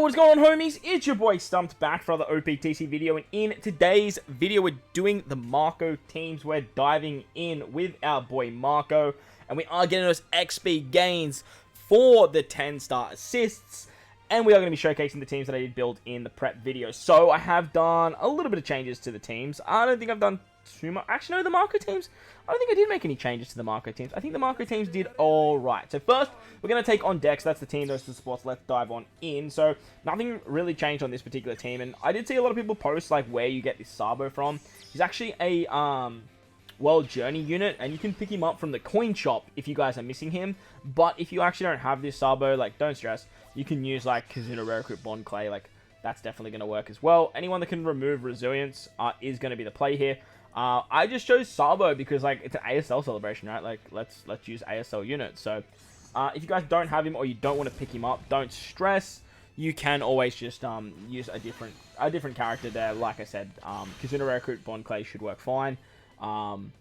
what is going on, homies? It's your boy Stumped back for another OPTC video, and in today's video we're doing the Marco teams. We're diving in with our boy Marco, and we are getting those XP gains for the 10-star assists, and we are going to be showcasing the teams that I did build in the prep video. So I have done a little bit of changes to the teams. I don't think I've done too much. Actually, no, the Marco teams, I don't think I did make any changes to the Marco teams. I think the Marco teams did all right. So first, we're going to take on Dex. That's the team, those are the sports. Let's dive on in. So nothing really changed on this particular team, and I did see a lot of people post like where you get this Sabo from. He's actually a World Journey unit, and you can pick him up from the coin shop if you guys are missing him. But if you actually don't have this Sabo, like, don't stress. You can use like Kizuna Rare Recruit Bond Clay. Like, that's definitely going to work as well. Anyone that can remove resilience is going to be the play here. I just chose Sabo because, like, it's an ASL celebration, right? Like, let's use ASL units. So if you guys don't have him or you don't want to pick him up, don't stress. You can always just use a different character there. Like I said, Kizuna Rare Recruit Bond Clay should work fine. And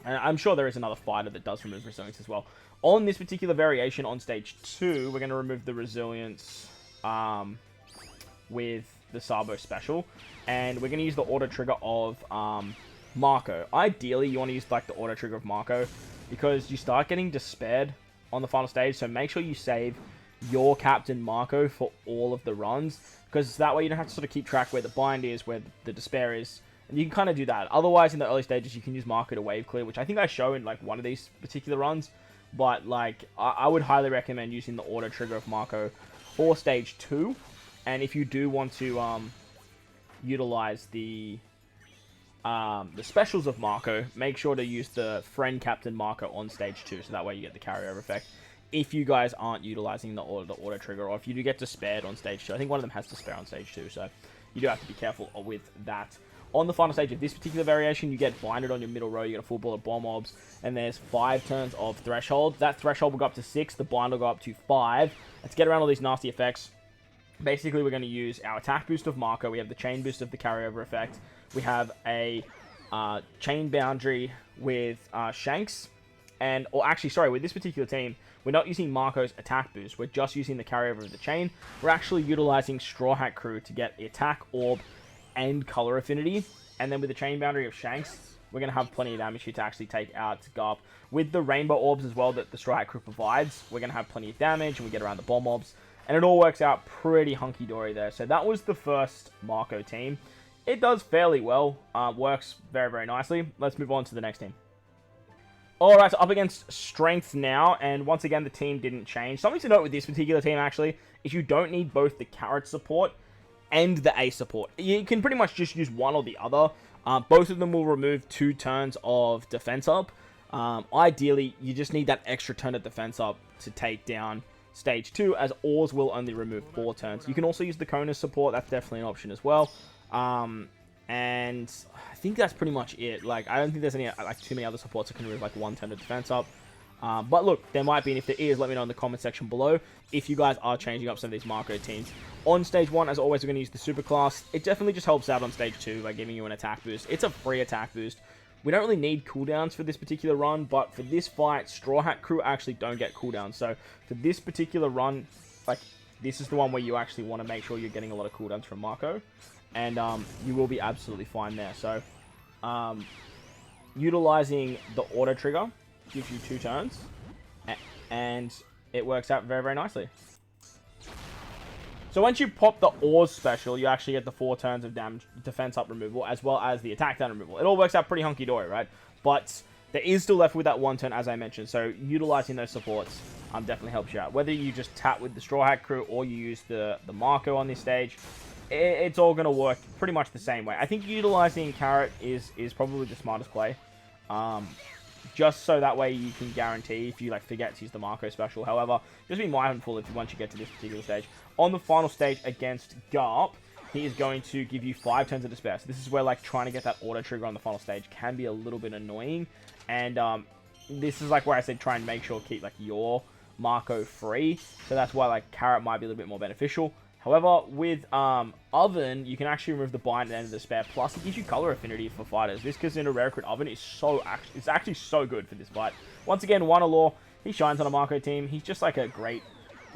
I'm sure there is another fighter that does remove resilience as well. On this particular variation on stage 2, we're going to remove the resilience with the Sabo special, and we're going to use the auto trigger of Marco. Ideally, you want to use like the auto trigger of Marco because you start getting despaired on the final stage, so make sure you save your captain Marco for all of the runs, because that way you don't have to sort of keep track where the bind is, where the despair is, and you can kind of do that. Otherwise, in the early stages, you can use Marco to wave clear, which I think I show in like one of these particular runs, but like I would highly recommend using the auto trigger of Marco for stage 2. And if you do want to utilize the specials of Marco, make sure to use the friend captain Marco on stage 2, so that way you get the carryover effect. If you guys aren't utilizing the auto trigger, or if you do get despaired on stage 2, I think one of them has despair on stage 2, so you do have to be careful with that. On the final stage of this particular variation, you get binded on your middle row, you get a full bullet bomb mobs, and there's 5 turns of threshold. That threshold will go up to 6, the bind will go up to 5. Let's get around all these nasty effects. Basically, we're going to use our attack boost of Marco. We have the chain boost of the carryover effect. We have a chain boundary with Shanks. Or actually, sorry, with this particular team, we're not using Marco's attack boost. We're just using the carryover of the chain. We're actually utilizing Straw Hat Crew to get the attack, orb, and color affinity. And then with the chain boundary of Shanks, we're going to have plenty of damage here to actually take out GARP. With the rainbow orbs as well that the Straw Hat Crew provides, we're going to have plenty of damage, and we get around the bomb mobs. And it all works out pretty hunky-dory there. So that was the first Marco team. It does fairly well. Works very, very nicely. Let's move on to the next team. Alright, so up against Strength now. And once again, the team didn't change. Something to note with this particular team, actually, is you don't need both the carrot support and the A support. You can pretty much just use one or the other. Both of them will remove 2 turns of defense up. Ideally, you just need that extra turn of defense up to take down stage 2, as Ors will only remove 4 turns. You can also use the Kona support. That's definitely an option as well. And I think that's pretty much it. Like, I don't think there's any like too many other supports that can remove like 1 turn of defense up. But look, there might be, and if there is, let me know in the comment section below if you guys are changing up some of these Marco teams. On stage 1, as always, we're going to use the super class. It definitely just helps out on stage 2 by giving you an attack boost. It's a free attack boost. We don't really need cooldowns for this particular run, but for this fight, Straw Hat Crew actually don't get cooldowns. So for this particular run, like, this is the one where you actually want to make sure you're getting a lot of cooldowns from Marco, and you will be absolutely fine there. So utilizing the auto trigger gives you 2 turns, and it works out very, very nicely. So once you pop the Ors special, you actually get the 4 turns of damage, defense up removal, as well as the attack down removal. It all works out pretty hunky-dory, right? But there is still left with that 1 turn, as I mentioned. So utilizing those supports definitely helps you out. Whether you just tap with the Straw Hat Crew or you use the Marco on this stage, it's all going to work pretty much the same way. I think utilizing Carrot is probably the smartest play. Just so that way you can guarantee if you like forget to use the Marco special. However, just be mindful if once you get to this particular stage. On the final stage against GARP, he is going to give you 5 turns of despair. So this is where like trying to get that auto trigger on the final stage can be a little bit annoying. And this is like where I said try and make sure keep like your Marco free. So that's why like Carrot might be a little bit more beneficial. However, with Oven, you can actually remove the bind and end of despair. Plus, it gives you color affinity for fighters. This Kizuna Rare Recruit Oven is it's actually so good for this fight. Once again, 1 Allure. He shines on a Marco team. He's just like a great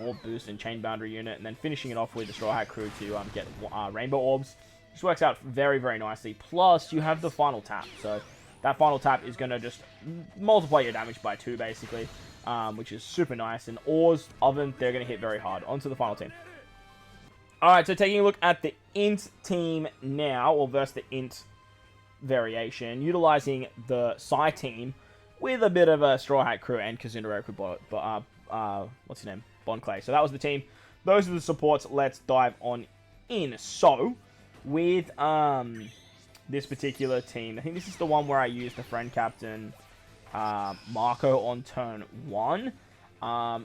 Orb Boost and Chain Boundary unit, and then finishing it off with the Straw Hat Crew to get Rainbow Orbs. This works out very, very nicely. Plus, you have the final tap. So that final tap is going to just multiply your damage by 2, basically, which is super nice. And Ores, Oven, they're going to hit very hard. On to the final team. Alright, so taking a look at the Int team now, or versus the Int variation, utilizing the Psy team with a bit of a Straw Hat Crew and Kizuna what's his name? Bon Clay. So that was the team. Those are the supports. Let's dive on in. So, with this particular team, I think this is the one where I used the friend captain Marco on turn 1.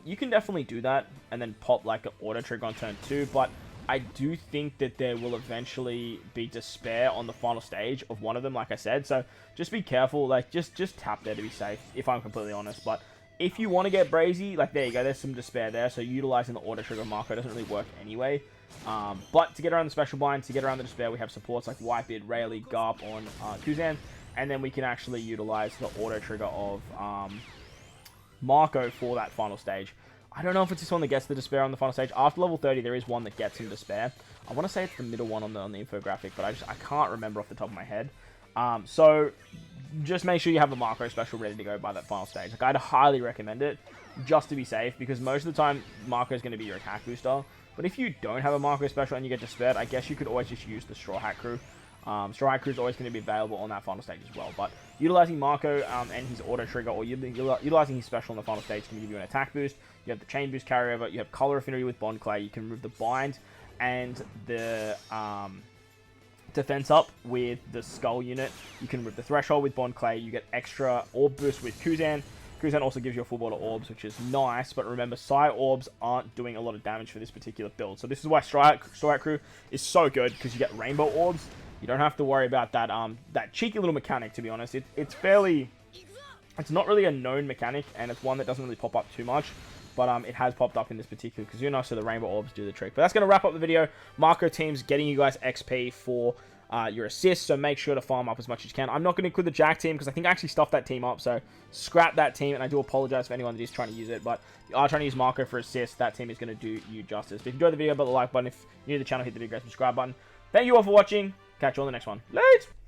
You can definitely do that and then pop like an auto trigger on turn 2, but I do think that there will eventually be despair on the final stage of one of them, like I said. So just be careful. Like just tap there to be safe, if I'm completely honest. But if you want to get brazy, like there you go, there's some despair there. So utilizing the auto trigger Marco doesn't really work anyway. But to get around the special blind, to get around the despair, we have supports like Whitebeard, Rayleigh, GARP on Kuzan, and then we can actually utilize the auto trigger of Marco for that final stage. I don't know if it's this one that gets the despair on the final stage. After level 30, there is one that gets him despair. I want to say it's the middle one on the infographic, but I can't remember off the top of my head. So just make sure you have a Marco special ready to go by that final stage. Like, I'd highly recommend it just to be safe, because most of the time Marco is going to be your attack booster. But if you don't have a Marco special and you get despaired, I guess you could always just use the Straw Hat Crew. Straw Hat Crew is always going to be available on that final stage as well. But utilizing Marco and his auto trigger, or utilizing his special on the final stage, can give you an attack boost. You have the chain boost carryover. You have color affinity with Bond Clay. You can remove the bind and the defense up with the skull unit. You can remove the threshold with Bond Clay. You get extra orb boost with Kuzan. Kuzan also gives you a full ball of orbs, which is nice. But remember, Psy orbs aren't doing a lot of damage for this particular build. So this is why Straw Hat Crew is so good, because you get rainbow orbs. You don't have to worry about that that cheeky little mechanic, to be honest. It's not really a known mechanic, and it's one that doesn't really pop up too much. But it has popped up in this particular Kizuna, so the rainbow orbs do the trick. But that's going to wrap up the video. Marco teams getting you guys XP for your assists, so make sure to farm up as much as you can. I'm not going to include the Jack team, because I think I actually stuffed that team up, so scrap that team, and I do apologize for anyone that is trying to use it. But if you are trying to use Marco for assists, that team is going to do you justice. But if you enjoyed the video, hit the like button. If you're new to the channel, hit the big red subscribe button. Thank you all for watching. Catch you on the next one. Later!